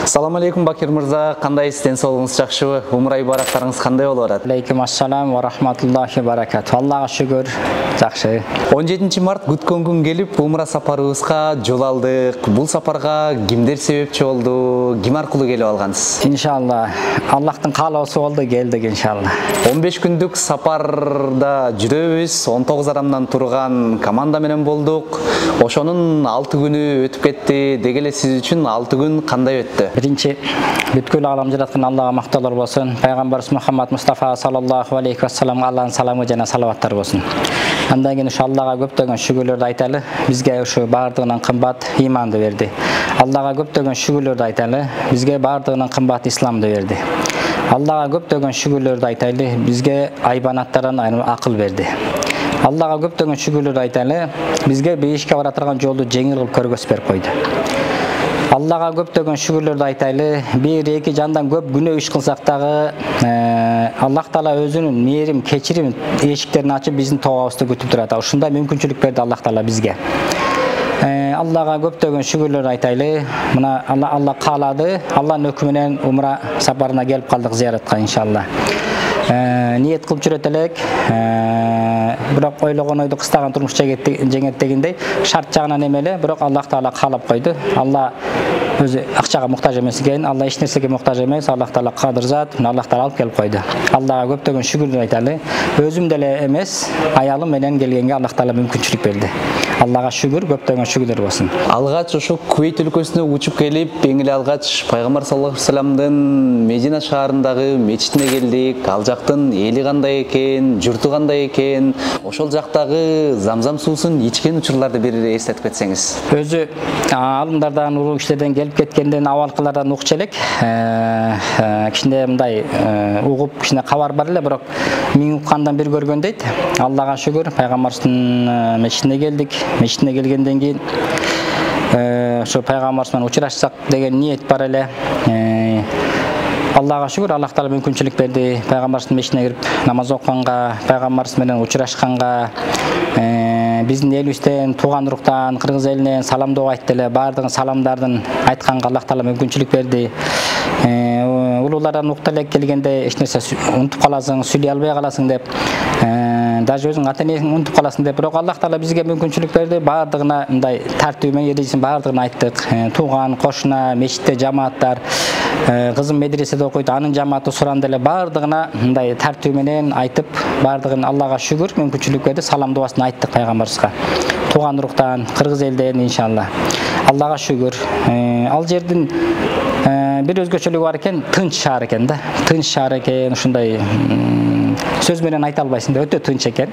Assalamu alaikum Bakir Мырза, кандайсыз, ден соолугуңуз жакшыбы? Умрай барактарыңыз кандай болуп атат? Алейкум ассалам ва рахматуллахи ва баракату. Аллага шүгүр, жакшы. 17 март күткөн күн келип, умра сапарыбызга жол алдык. Бул сапарга кимдер себепчи болду? Ким аркылуу келип алгансыз? Иншалла, Аллахтын каалоосу болду, келдик иншалла. 15 күндүк сапарда жүрөбүз. 19 адамдан турган команда менен болдук. Ошонун 6 күнү өтүп кетти. Деги эле сиз үчүн 6 күн кандай өттү? Биринчи бүткүл алам жараткан Аллага макталар болсун. Пайгамбарыбыз Мухаммад Мустафа саллаллаху алейхи ва саллам Алланын саламы жана салаваттар болсун. Андан кийин ушу Аллага көптөгөн шүгүрлөрдү айталы. Бизге ушу бардыгынан кымбат иманды берди. Аллага көптөгөн шүгүрлөрдү айталы. Бизге бардыгынан кымбат исламды берди. Аллага көптөгөн шүгүрлөрдү айтайлы. Бизге айбанаттардан айрым акыл берди. Аллага көптөгөн шүгүрлөрдү айталы. Бизге бейишке бара турган жолду жеңил кылып көргөзүп берип койду. Аллага көптөгөн шүгүрлөрдү айтайлы. Бир эки жандан көп күнөө иш кылсак дагы Аллах Таала өзүнүн мээрим, кечирим эшиктерин ачып биздин тообузду күтүп турат. Ушундай мүмкүнчүлүк берди Аллах Таала бизге. Аллага көптөгөн шүгүрлөр айтайлы. Мына Алла каалады. Алланын өкүмү менен умра сапарына келип калдык зияратка иншалла. Ниет кылып жүрөт элек. Бирок ойлогон ойду кыстаган турмуш жеңет дегендей шарт жагынан эмеле, бирок Аллах Таала каалап койду. Алла өзү акчага муктаж эмес экен, Алла эч нерсеге муктаж эмес, Аллах Таала кадыр зат, Аллах Таала алып келип койду. Аллага көптөгөн шүгүр айталы. Өзүм деле эмес, аялым менен келгенге Аллах Таала мүмкүнчүлүк берди. Аллага шүгүр, көптөгөн шүгүрлөр болсун. Алгач ошо Кувейт өлкөсүнө учуп келип, эң эле алгач Пайгамбар саллаллаху алейхи вассаламдын Медина шаарындагы мечитине келдик. Ал жактын эли кандай экен, журту кандай экен, ошол жактагы замзам суусун ичкен учурларды бир эстетип кетсеңиз. Өзү алымдардан, улуу кишилерден келип кеткенден авалкылардан укчу элек. Кичине мындай угуп, кичине кабар бар эле, бирок миң уккандан бир көргөн дейт. Аллага шүгүр, Пайгамбардын мечитине келдик. Мечитине келгенден кийин ошо Пайгамбарыбыз менен учурашсак деген ниет бар эле. Аллага шүгүр, Аллах Таала мүмкүнчүлүк берди. Пайгамбардын мечитине кирип намаз окуганга, Пайгамбарыбыз менен учурашканга, биздин элибизден, тууган уруктан, кыргыз элинен саламдоо айтты эле. Бардыгын саламдардын айтканга Аллах Таала мүмкүнчүлүк берди. Улуулардан укта элек келгенде эч нерсе унутуп каласың, сүйлөй албай каласың деп, даже өзүң ата энеңди унутуп каласың деп, бирок Аллах Таала бизге мүмкүнчүлүк берди. Бардыгына мындай тартип менен эрежесин бардыгын айттык. Тууган, кошуна, мечитте жамааттар, кызым медреседе окуйт, анын жамааты суранда эле бардыгына мындай тартип менен айтып, бардыгын Аллага шүгүр мүмкүнчүлүк берди. Салам дубасын айттык Пайгамбарыбызга. Тууган уруктан, кыргыз элден иншалла. Аллага шүгүр. Ал жердин бир өзгөчөлүгү бар экен, тынч шаар экен да. Тынч шаар экен, ушундай сөз менен айта албайсың да, өтө тынч экен.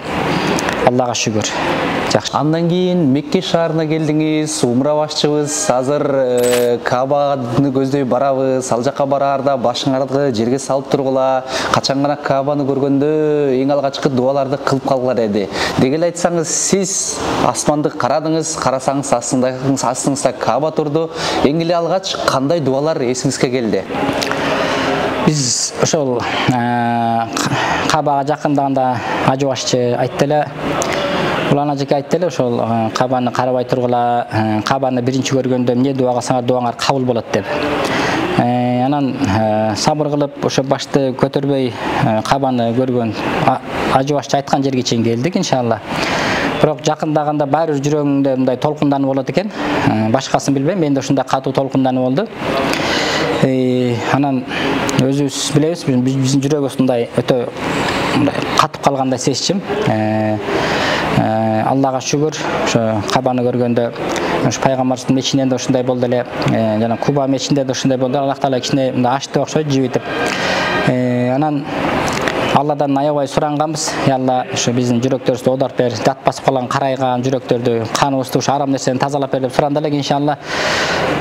Аллага шүгүр. Жакшы. Андан кийин Мекке шаарына келдиңиз, умра башчыбыз. Азыр Каабаны көздөй барабыз. Ал жакка бараарда башыңарды жерге салып тургула. Качан гана Каабаны көргөндө эң алгачкы дуаларды кылып калгыла деди. Деги эле айтсаңыз, сиз асманды карадыңыз, карасаңыз астыңызда Кааба турду. Эң эле алгач кандай дуалар эсиңизге келди? Биз ошол Каабага жакындаганда ажы башчы айтты эле. Улан ажыке айтты эле, ошол Каабаны карабай тургула, Каабаны биринчи көргөндө эмне дуа кылсаңар дуаңар кабыл болот деп. Анан сабыр кылып ошо башты көтөрбөй Каабаны көргөн ажы башчы айткан жерге чейин келдик иншалла. Бирок жакындаганда баары бир жүрөгүмдө мындай толкундануу болот экен. Башкасын билбейм, менде ушундай катуу толкундануу болду. Анан өзүбүз билебиз, биздин жүрөгүбүз мындай өтө катып калгандай сезчим. Аллага шүгүр, ошо Каабаны көргөндө ошо Пайгамбардын мечитинде да ушундай болду эле, жана Куба мечитинде да ушундай болду. Аллах Таала кичине мындай ачты окшойт жибитип. Анан Алладан аябай суранганбыз. Алла ошо биздин жүрөктөрүбүздү оодарып бер, жат басып калган карайган жүрөктөрдү, каныбызды ушу арам нерседен тазалап бер деп суранда элек иншалла.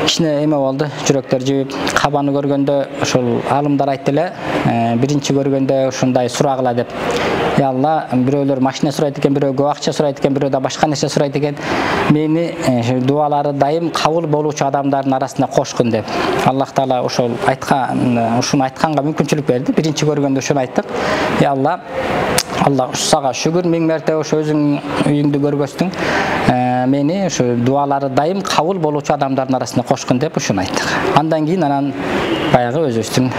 Кичине эме болду, жүрөктөр жибип. Каабаны көргөндө ошол алымдар айтты эле, биринчи көргөндө ушундай сурагыла деп. Алла, бирөөлөр машина сурайт экен, бирөө көп акча сурайт экен, бирөө да башка нерсе сурайт экен. Мени дуалары дайым кабыл болуучу адамдардын арасына кошкун деп. Аллах Таала ошол ушуну айтканга мүмкүнчүлүк берди. Биринчи көргөндө ушуну айттык. Алла, сага шүгүр, миң мерте ошо өзүң үйүңдү көргөздөң. мени ушу дуалары дайым кабыл болуучу адамдардын арасына кошкун деп ушуну айттык. Андан кийин анан баягы өзүбүздүн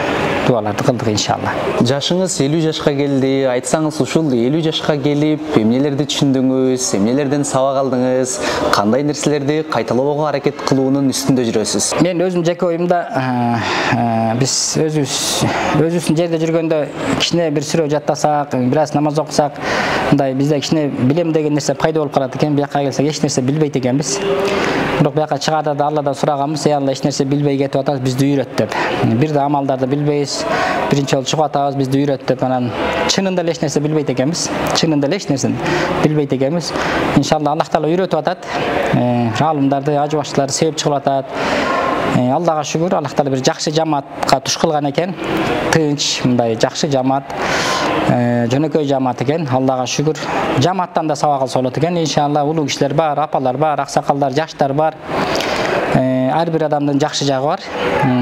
дуаларды кылдык иншалла. Жашыңыз 50 жашка келди. Айтсаңыз ушул 50 жашка келип, эмнелерди түшүндүңүз, эмнелерден сабак алдыңыз, кандай нерселерди кайталоого аракет кылуунун үстүндө жүрөсүз? Мен өзүм жеке оюмда биз өзүбүздүн жерде жүргөндө кичине бир сүрө жаттасак, бир аз намаз окусак, мындай бизде кичине билем деген нерсе пайда болуп калат экен. Бияка келсек эч нерсе билбейт экенбиз. Бирок бияка чыгаарда да Алладан сураганбыз, Алла эч нерсе билбей кетип атабыз, бизди үйрөт деп. Бир да амалдарды билбейбиз. Биринчи жолу чыгып атабыз, бизди үйрөт деп. Анан чынында эле эч нерсе билбейт экенбиз. Чынында эле эч нерсе билбейт экенбиз. Иншалла Аллах Таала үйрөтүп атат. Алымдарды, ажы башчыларды себеп чыгып атат. Аллага шүгүр, Аллах Таала бир жакшы жамаатка туш кылган экен. Тынч, мындай жакшы жамаат, жөнөкөй жамаат экен. Аллага шүгүр. Жамааттан да сабак алса болот экен. Иншалла улуу кишилер бар, апалар бар, аксакалдар, жаштар бар. Ар бир адамдын жакшы жагы бар.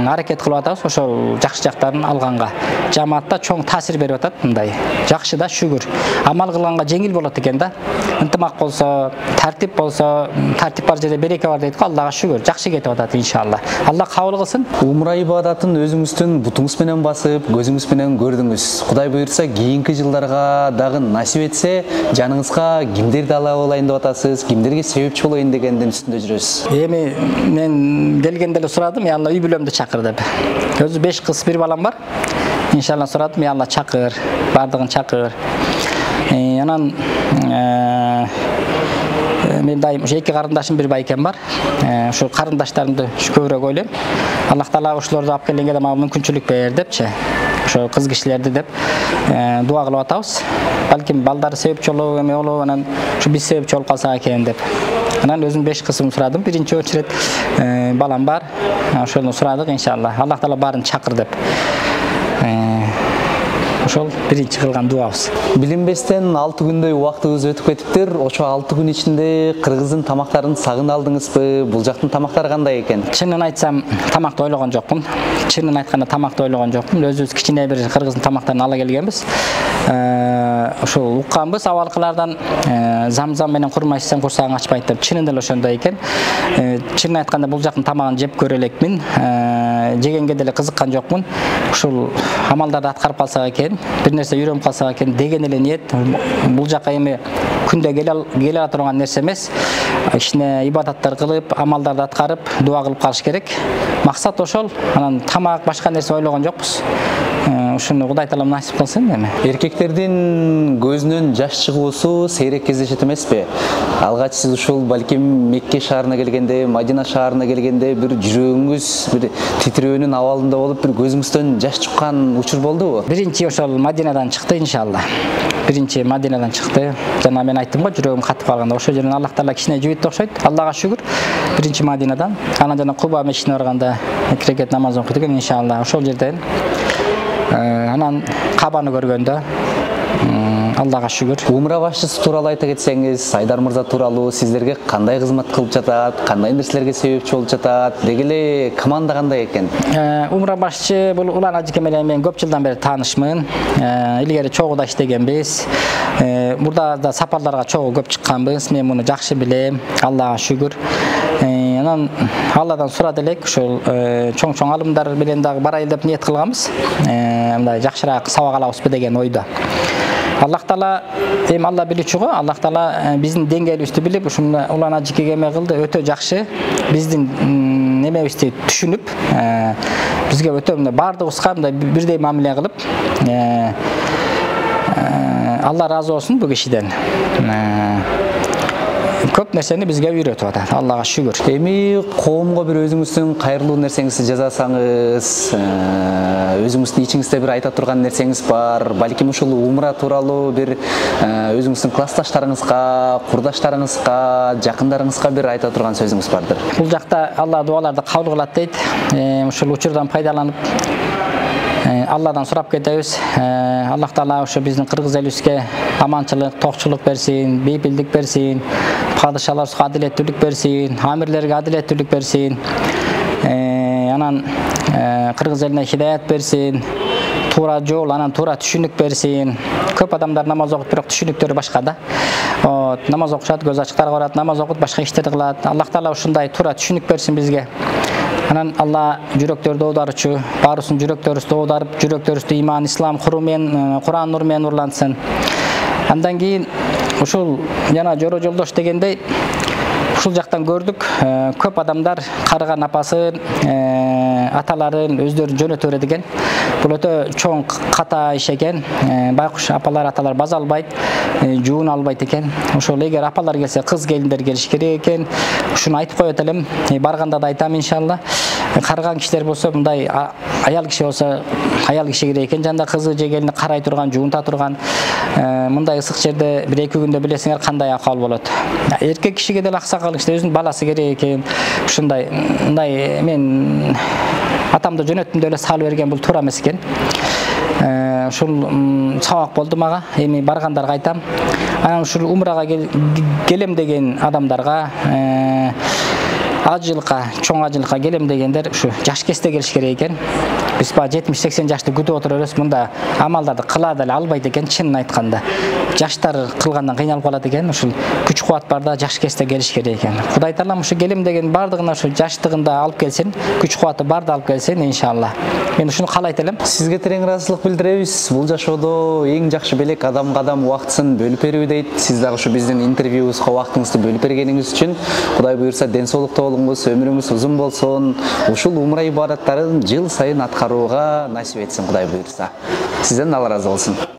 Аракет кылып атабыз ошол жакшы жактарын алганга. Жамаатта чоң таасир берип атат мындай. Жакшы да шүгүр. Амал кылганга жеңил болот экен да. Ынтымак болсо, тартип болсо, тартип бар жерде береке бар дейт го. Аллага шүгүр. Жакшы кетип атат иншалла. Алла кабыл кылсын. Умра ибадатын өзүңүздүн бутуңуз менен басып, көзүңүз менен көрдүңүз. Кудай буйрса, кийинки жылдарга дагы насип этсе, жаныңызга кимдерди ала алайын деп атасыз, кимдерге себепчи болоюн дегендин үстүндө жүрөсүз. Эми мен келгенде эле сурадым, Алла үй бүлөмдү чакыр деп. Өзү 5 кыз, 1 балам бар. Иншалла сурадым, Алла чакыр, бардыгын чакыр. Анан мен дайым ушу 2 карындашым, 1 байкем бар. Ушу карындаштарымды көбүрөөк ойлойм. Аллах Таала ушуларды алып келгенге да мага мүмкүнчүлүк бер депчи. Ошо кыз кишилерди деп дуа кылып атабыз. Балким балдары себепчи болуп, эме болуп, анан ушу биз себепчи болуп калсак экен деп. Анан өзүм 5 кызым сурадым. Биринчи очередь балам бар. Ошону сурадык иншалла. Аллах Таала баарын чакыр деп. Ошол биринчи кылган дуабыз. Билинбестен 6 күндөй убактыбыз өтүп кетиптир. Ошо 6 күн ичинде кыргыздын тамактарын сагына алдыңызбы? Бул жактын тамактары кандай экен? Чынын айтсам, тамакты ойлогон жокмун. Чынын айтканда тамакты ойлогон жокмун. Өзүбүз кичине бир кыргыздын тамактарын ала келгенбиз. Ошол укканбыз абалкылардан замзам менен курма ичсең курсагың ачпайт деп. Чынында эле ошондой экен. Чынын айтканда бул жактын тамагын жеп көрө элекмин. Жегенге деле кызыккан жокмун. Ушул амалдарды аткарып калсак экен, бир нерсе үйрөнүп калсак экен деген эле ниет. Бул жакка эми күндө келе ала турган нерсе эмес. Кичине ибадаттар кылып, амалдарды аткарып, дуа кылып калыш керек. Максат ошол. Анан тамак, башка нерсе ойлогон жокпуз. Ушуну Кудай Таала насип кылсын эми. Эркектердин көзүнөн жаш чыгуусу сейрек кездешет эмеспи? Алгач сиз ушул балким Мекке шаарына келгенде, Мадина шаарына келгенде бир жүрөгүңүз бир титирөөнүн абалында болуп, бир көзүңүздөн жаш чыккан учур болдубу? Биринчи ошол Мадинадан чыкты иншалла. Биринчи Мадинадан чыкты. Жана мен айттым го, жүрөгүм катып калганда ошол жерден Аллах Таала кичине жүйүттү окшойт. Аллага шүгүр. Биринчи Мадинадан. Анан жана Куба мешитине барганда 2 рекет намаз окуйт экен иншалла. Ошол жерден анан Кабаны көргөндө Аллага шүгүр. Умра башчысы тууралуу айта кетсеңиз, Айдар мырза тууралуу сиздерге кандай кызмат кылып жатат, кандай нерселерге себепчи болуп жатат, деги эле команда кандай экен? Умра башчы бул Улан Ажыке менен мен көп жылдан бери таанышмын. Илгери чогуу иштегенбиз. Мурда да сапарларга чогуу көп чыкканбыз. Мен муну жакшы билем. Аллага шүгүр. Анан Алладан сурады элек, ушул чоң алымдар менен дагы барайлы деп ниет кылганбыз. Мындай жакшыраак сабак алабызбы деген ойдо. Аллах Таала эми Алла билүүчү го. Аллах Таала биздин деңгээлибизди билип, ушуну Улан Ажыкеге эме кылды. Өтө жакшы. Биздин немебизди түшүнүп, бизге өтө бардыгыбызга мындай бирдей мамиле кылып, Алла разы болсун бу кишиден. Көп нерсени бизге үйрөтүп атат. Аллага шүгүр. Эми коомго бир өзүңүздүн кайрылуу нерсеңизди жазасаңыз, өзүңүздүн ичиңизде бир айта турган нерсеңиз бар, балким ушул умра тууралуу бир өзүңүздүн классташтарыңызга, курдаштарыңызга, жакындарыңызга бир айта турган сөзүңүз бардыр. Бул жакта Алла дуаларды кабыл кылат дейт. Ушул учурдан пайдаланып Алладан сурап кетебиз. Аллах Таала ошо биздин кыргыз элибизге аманчылык, токчулук берсин, бейпилдик берсин, падышаларыбызга адилеттүүлүк берсин, амирлерге адилеттүүлүк берсин. Анан кыргыз элине хидаят берсин, туура жол, анан туура түшүнүк берсин. Көп адамдар намаз окуп, бирок түшүнүктөрү башка да. намаз окушат, көз ачыктар барат, намаз окуп башка иштерди кылат. Аллах Таала ушундай туура түшүнүк берсин бизге. Анан Алла жүрөктөрдү оодарчу, баарыбыздын жүрөктөрүбүздү оодарып, жүрөктөрүбүздү иман, ислам куруу менен, Куран нуру менен нурлантсын. Андан кийин ушул жана жора жолдош дегендей ушул жактан көрдүк, көп адамдар карыган апасын, аталарын өздөрү жөнөтө берет экен. Бул өтө чоң ката иш экен. Байкуш апалар, аталар база албайт, жуун албайт экен. Ошол эгер апалар келсе, кыз келиндер келиш керек экен. Ушуну айтып коет элем. Барганда да айтам иншалла. Карыган кишилер болсо, мындай аял киши болсо, аял киши керек экен. Жанда кызы же келини карай турган, жуунта турган. Мындай ысык жерде 1-2 күндө билесиңер кандай акыбал болот. Эркек кишиге деле аксакал киши өзүнүн баласы керек экен. Ушундай, мындай мен атамды жөнөттүм деп эле салып берген, бул туура эмес экен. Ушул сабак болду мага. Эми баргандарга айтам. Анан ушул умрага келем деген адамдарга ажылка, чоң ажылка келем дегендер ушу жаш кезде келиш керек экен. Биз ба 70-80 жашты күтүп отурабыз, мында амалдарды кыла деле албайт экен, чынын айтканда. Жаштар кылгандан кыйналып калат экен, ушул күч кубат барда жаш кезде келиш керек экен. Кудай Таалам ушу келем деген бардыгына ушу жаштыгында алып келсин, күч кубаты барда алып келсин иншалла. Мен ушуну каалайт элем. Сизге терең ыраазычылык билдиребиз. Бул жашоодо эң жакшы белек адамга адам убактысын бөлүп берүү дейт. Сиз дагы ушу биздин интервьюбузга убактыңызды бөлүп бергениңиз үчүн Кудай буйрса ден соолукта болуңуз, өмүрүңүз узун болсун. Ушул умра ибадаттарын жыл сайын аткарууга насип этсин Кудай буйрса. Сизден Алла ыраазы болсун.